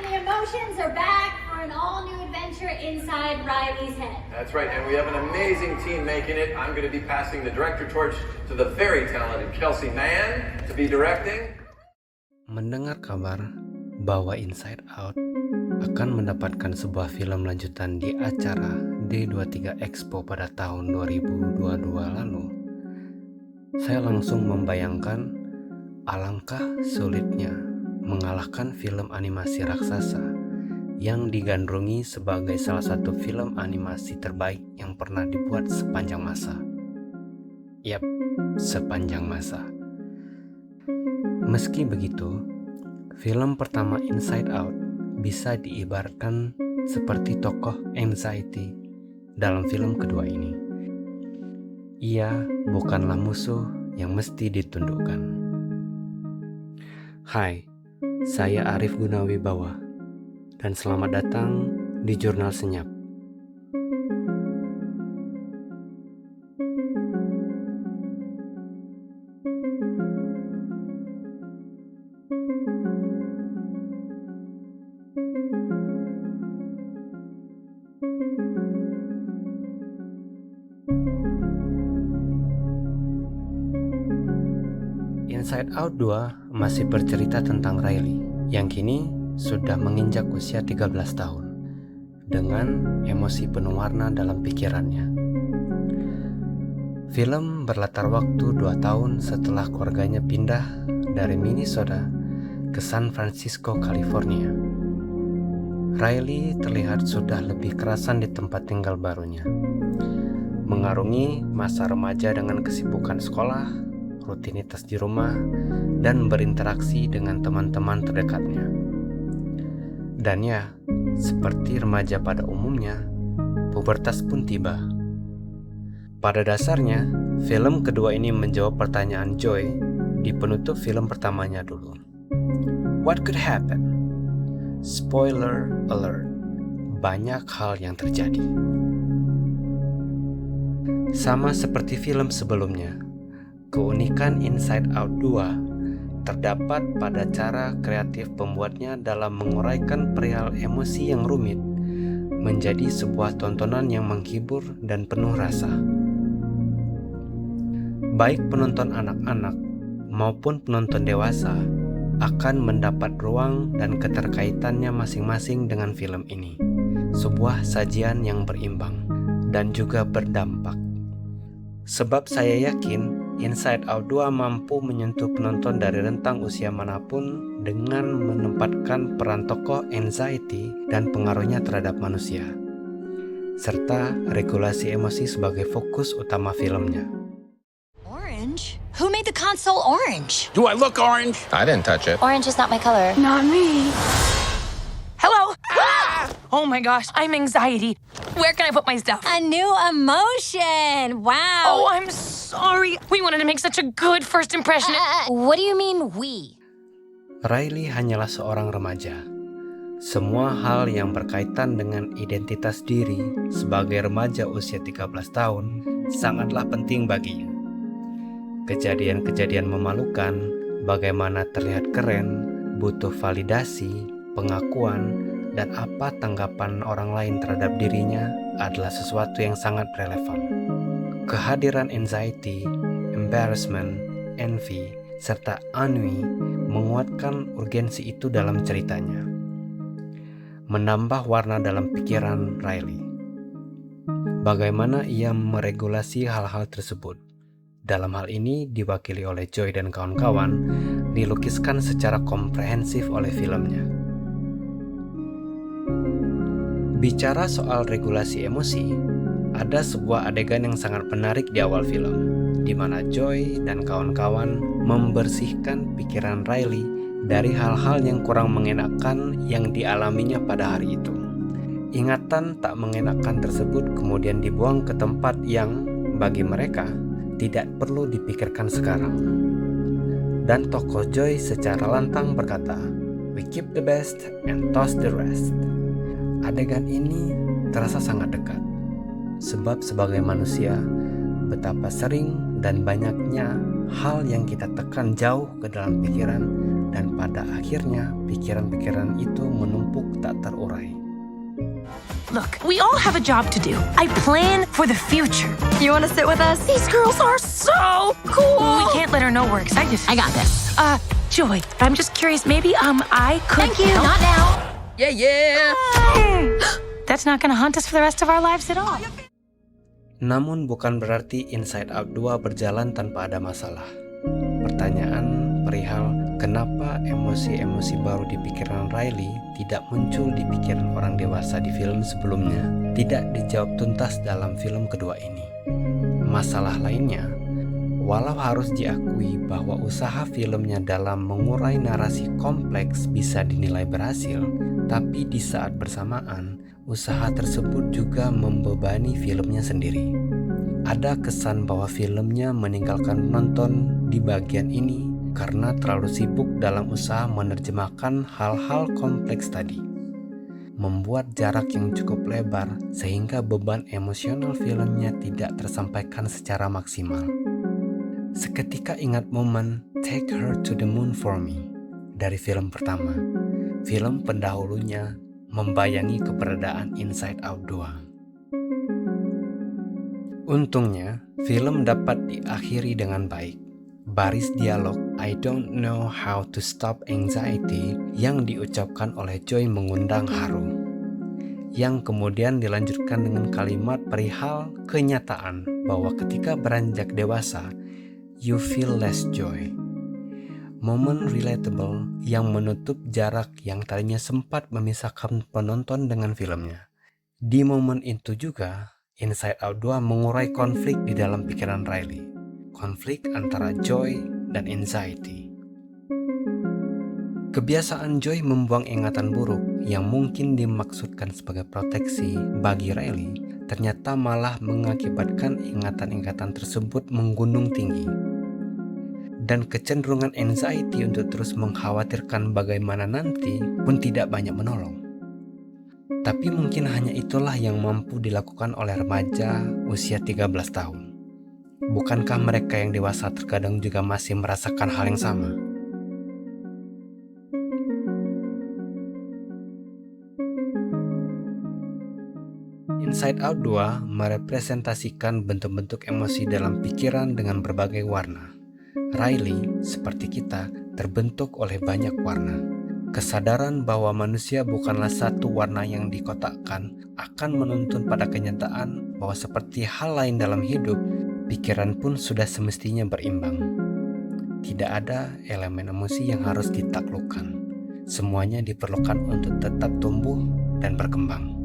and the emotions are back for an all-new adventure inside Riley's head. That's right, and we have an amazing team making it. I'm going to be passing the director torch to the very talented Kelsey Mann to be directing. Mendengar kabar bahwa Inside Out akan mendapatkan sebuah film lanjutan di acara D23 Expo pada tahun 2022 lalu, saya langsung membayangkan alangkah sulitnya mengalahkan film animasi raksasa yang digandrungi sebagai salah satu film animasi terbaik yang pernah dibuat sepanjang masa. Yap, sepanjang masa. Meski begitu, film pertama Inside Out bisa diibaratkan seperti tokoh anxiety dalam film kedua ini. Ia bukanlah musuh yang mesti ditundukkan. Hai, saya Arif Gunawibawa dan selamat datang di Jurnal Senyap. Inside Out 2 masih bercerita tentang Riley yang kini sudah menginjak usia 13 tahun dengan emosi penuh warna dalam pikirannya. Film berlatar waktu 2 tahun setelah keluarganya pindah dari Minnesota ke San Francisco, California. Riley terlihat sudah lebih kerasan di tempat tinggal barunya, mengarungi masa remaja dengan kesibukan sekolah, rutinitas di rumah, dan berinteraksi dengan teman-teman terdekatnya. Dan ya, seperti remaja pada umumnya, pubertas pun tiba. Pada dasarnya, film kedua ini menjawab pertanyaan Joy di penutup film pertamanya dulu. What could happen? Spoiler alert, banyak hal yang terjadi. Sama seperti film sebelumnya, keunikan Inside Out 2 terdapat pada cara kreatif pembuatnya dalam menguraikan perihal emosi yang rumit menjadi sebuah tontonan yang menghibur dan penuh rasa. Baik penonton anak-anak maupun penonton dewasa akan mendapat ruang dan keterkaitannya masing-masing dengan film ini. Sebuah sajian yang berimbang dan juga berdampak. Sebab saya yakin Inside Out 2 mampu menyentuh penonton dari rentang usia manapun dengan menempatkan peran tokoh anxiety dan pengaruhnya terhadap manusia, serta regulasi emosi sebagai fokus utama filmnya. Orange? Who made the console orange? Do I look orange? I didn't touch it. Orange is not my color. Not me. Hello? Oh my gosh, I'm anxiety. Where can I put my stuff? A new emotion. Wow. Oh, I'm sorry. We wanted to make such a good first impression. What do you mean we? Riley hanyalah seorang remaja. Semua hal yang berkaitan dengan identitas diri sebagai remaja usia 13 tahun sangatlah penting baginya. Kejadian-kejadian memalukan, bagaimana terlihat keren, butuh validasi, pengakuan, dan apa tanggapan orang lain terhadap dirinya adalah sesuatu yang sangat relevan. Kehadiran anxiety, embarrassment, envy, serta ennui menguatkan urgensi itu dalam ceritanya, menambah warna dalam pikiran Riley. Bagaimana ia meregulasi hal-hal tersebut, dalam hal ini diwakili oleh Joy dan kawan-kawan, dilukiskan secara komprehensif oleh filmnya. Bicara soal regulasi emosi, ada sebuah adegan yang sangat menarik di awal film, di mana Joy dan kawan-kawan membersihkan pikiran Riley dari hal-hal yang kurang mengenakan yang dialaminya pada hari itu. Ingatan tak mengenakan tersebut kemudian dibuang ke tempat yang, bagi mereka, tidak perlu dipikirkan sekarang. Dan tokoh Joy secara lantang berkata, "We keep the best and toss the rest." Adegan ini terasa sangat dekat, sebab sebagai manusia, betapa sering dan banyaknya hal yang kita tekan jauh ke dalam pikiran dan pada akhirnya pikiran-pikiran itu menumpuk tak terurai. Look, we all have a job to do. I plan for the future. You want to sit with us? These girls are so cool. We can't let her know we're excited. I got this. Joy, I'm just curious. Maybe I could. Thank you. help. Not now. Yeah. That's not gonna haunt us for the rest of our lives at all. Namun bukan berarti Inside Out 2 berjalan tanpa ada masalah. Pertanyaan perihal kenapa emosi-emosi baru di pikiran Riley tidak muncul di pikiran orang dewasa di film sebelumnya tidak dijawab tuntas dalam film kedua ini. Masalah lainnya, walau harus diakui bahwa usaha filmnya dalam mengurai narasi kompleks bisa dinilai berhasil, tapi di saat bersamaan, usaha tersebut juga membebani filmnya sendiri. Ada kesan bahwa filmnya meninggalkan penonton di bagian ini karena terlalu sibuk dalam usaha menerjemahkan hal-hal kompleks tadi. Membuat jarak yang cukup lebar sehingga beban emosional filmnya tidak tersampaikan secara maksimal. Seketika ingat momen Take Her to the Moon for Me dari film pertama. Film pendahulunya membayangi keberadaan Inside Out 2. Untungnya, film dapat diakhiri dengan baik. Baris dialog I don't know how to stop anxiety yang diucapkan oleh Joy mengundang haru. Yang kemudian dilanjutkan dengan kalimat perihal kenyataan bahwa ketika beranjak dewasa, you feel less joy. Momen relatable yang menutup jarak yang tadinya sempat memisahkan penonton dengan filmnya. Di momen itu juga, Inside Out 2 mengurai konflik di dalam pikiran Riley. Konflik antara joy dan anxiety. Kebiasaan Joy membuang ingatan buruk yang mungkin dimaksudkan sebagai proteksi bagi Riley ternyata malah mengakibatkan ingatan-ingatan tersebut menggunung tinggi. Dan kecenderungan anxiety untuk terus mengkhawatirkan bagaimana nanti pun tidak banyak menolong. Tapi mungkin hanya itulah yang mampu dilakukan oleh remaja usia 13 tahun. Bukankah mereka yang dewasa terkadang juga masih merasakan hal yang sama? Inside Out 2 merepresentasikan bentuk-bentuk emosi dalam pikiran dengan berbagai warna. Riley, seperti kita, terbentuk oleh banyak warna. Kesadaran bahwa manusia bukanlah satu warna yang dikotakkan akan menuntun pada kenyataan bahwa seperti hal lain dalam hidup, pikiran pun sudah semestinya berimbang. Tidak ada elemen emosi yang harus ditaklukkan. Semuanya diperlukan untuk tetap tumbuh dan berkembang.